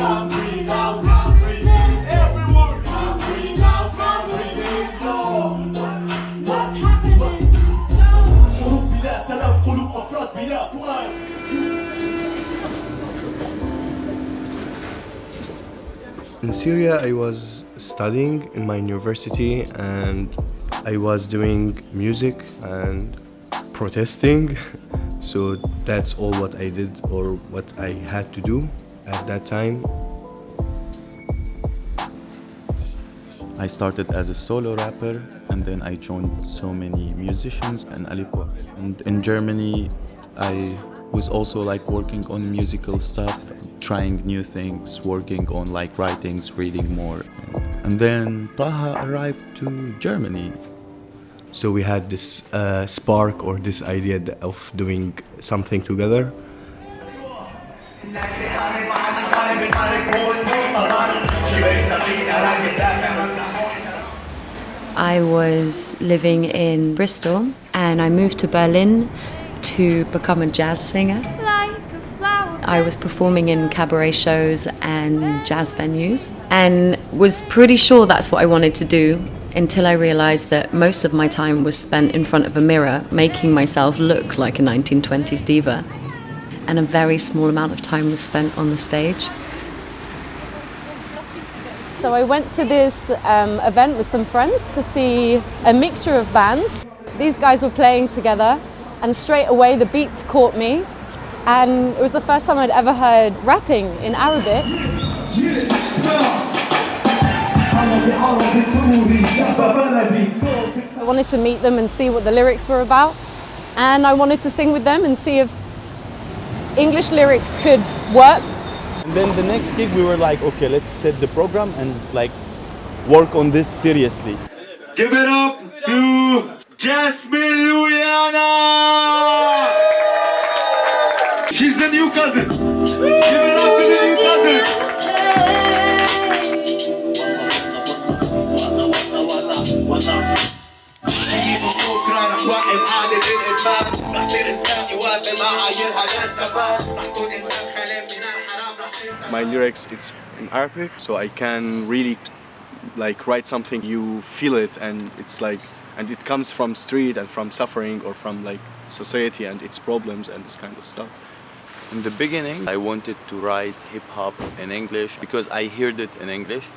come free now, come free. Everyone, come free now, come free. What's happening? حروب بلا سلام, قلوب أفراد بلا فؤاد. In Syria, I was studying in my university and I was doing music and protesting. So that's all what I did or what I had to do at that time. I started as a solo rapper and then I joined so many musicians in Aleppo. And in Germany, I was also like working on musical stuff, trying new things, working on like writings, reading more. And then Taha arrived to Germany. So we had this spark or this idea of doing something together. I was living in Bristol and I moved to Berlin to become a jazz singer. I was performing in cabaret shows and jazz venues and was pretty sure that's what I wanted to do until I realised that most of my time was spent in front of a mirror making myself look like a 1920s diva, and a very small amount of time was spent on the stage. So I went to this event with some friends to see a mixture of bands. These guys were playing together and straight away the beats caught me, and it was the first time I'd ever heard rapping in Arabic. I wanted to meet them and see what the lyrics were about, and I wanted to sing with them and see if English lyrics could work. And then the next gig we were like, okay, let's set the program and like work on this seriously. Give it up to Jasmine Luyana! She's the new cousin. Give it up to the new cousin. My lyrics, it's in Arabic, so I can really like write something, you feel it, and it's like, and it comes from street and from suffering or from like society and its problems and this kind of stuff. In the beginning, I wanted to write hip-hop in English because I heard it in English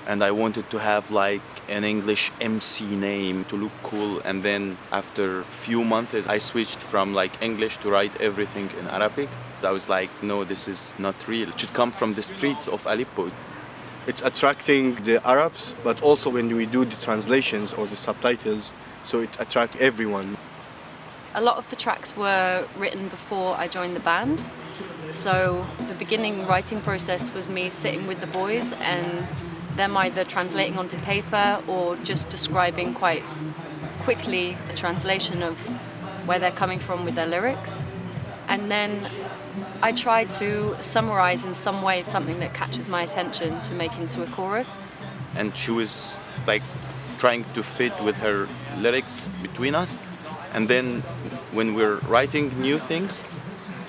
and I wanted to have like an English MC name to look cool. And then after a few months, I switched from like English to write everything in Arabic. I was like, no, this is not real. It should come from the streets of Aleppo. It's attracting the Arabs, but also when we do the translations or the subtitles, so it attracts everyone. A lot of the tracks were written before I joined the band, so the beginning writing process was me sitting with the boys and them either translating onto paper or just describing quite quickly a translation of where they're coming from with their lyrics. And then I try to summarize in some way something that catches my attention to make into a chorus. And she was like trying to fit with her lyrics between us. And then when we're writing new things,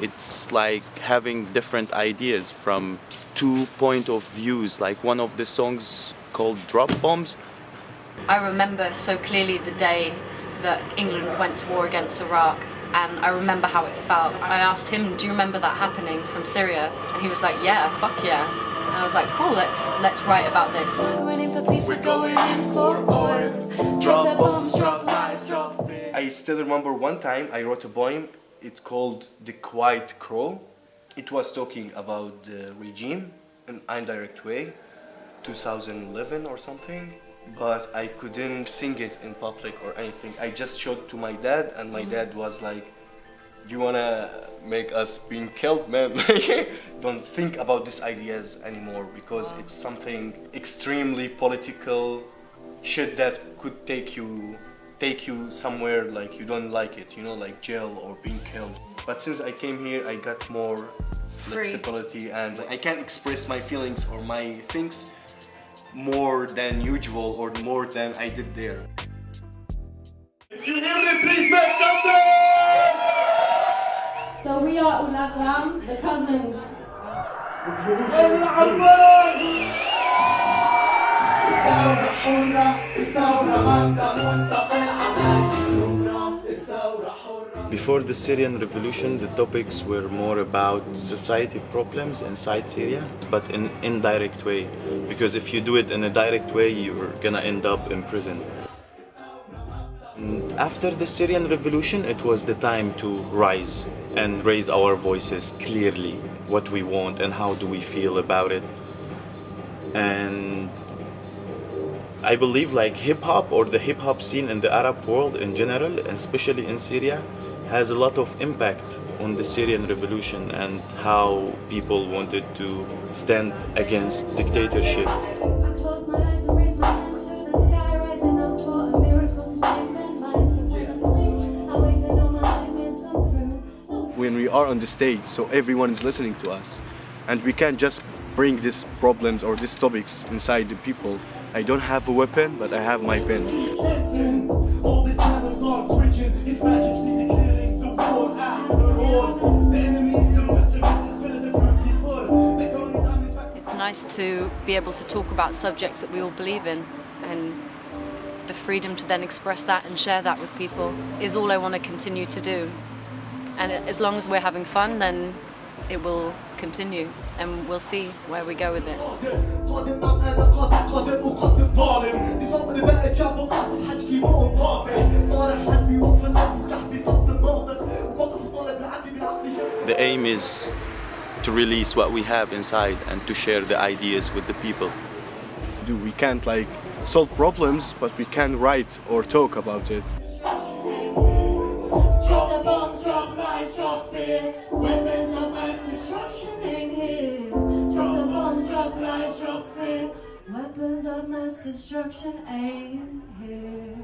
it's like having different ideas from 2 points of views. Like one of the songs called Drop Bombs. I remember so clearly the day that England went to war against Iraq, and I remember how it felt. I asked him, do you remember that happening from Syria? And he was like, yeah, fuck yeah. And I was like, cool, let's write about this. Going in for peace, we're going in for oil. Drop bombs, drop lies, drop fear. I still remember one time I wrote a poem, it's called The Quiet Crow. It was talking about the regime in an indirect way, 2011 or something, but I couldn't sing it in public or anything. I just showed to my dad, and my dad was like, you wanna make us being killed, man? Don't think about these ideas anymore because it's something extremely political shit that could take you somewhere like you don't like it, you know, like jail or being killed. But since I came here, I got more flexibility and I can express my feelings or my things more than usual or more than I did there. If you hear me, please make some noise! So we are Wladalamm, the cousins. يلا على البلد الثورة حرة الثورة مبدأ مستقل عملت الثورة الثورة حرة. Before the Syrian revolution, the topics were more about society problems inside Syria, but in indirect way. Because if you do it in a direct way, you're gonna end up in prison. After the Syrian revolution, it was the time to rise and raise our voices clearly, what we want and how do we feel about it. And I believe like hip-hop or the hip-hop scene in the Arab world in general, especially in Syria, has a lot of impact on the Syrian revolution and how people wanted to stand against dictatorship. When we are on the stage, so everyone is listening to us, and we can't just bring these problems or these topics inside the people. I don't have a weapon, but I have my pen. Listen, all the channels are switching. His Majesty declaring the war after all. The enemy is still Muslim. The spirit of mercy full. The only time is back. It's nice to be able to talk about subjects that we all believe in, and the freedom to then express that and share that with people is all I want to continue to do. And as long as we're having fun, then it will continue, and we'll see where we go with it. The aim is to release what we have inside and to share the ideas with the people. We can't like solve problems, but we can write or talk about it. Drop the bombs, drop lies, drop fear. Weapons of mass destruction ain't here. Drop the bombs, drop lies, drop fear. Weapons of mass destruction ain't here.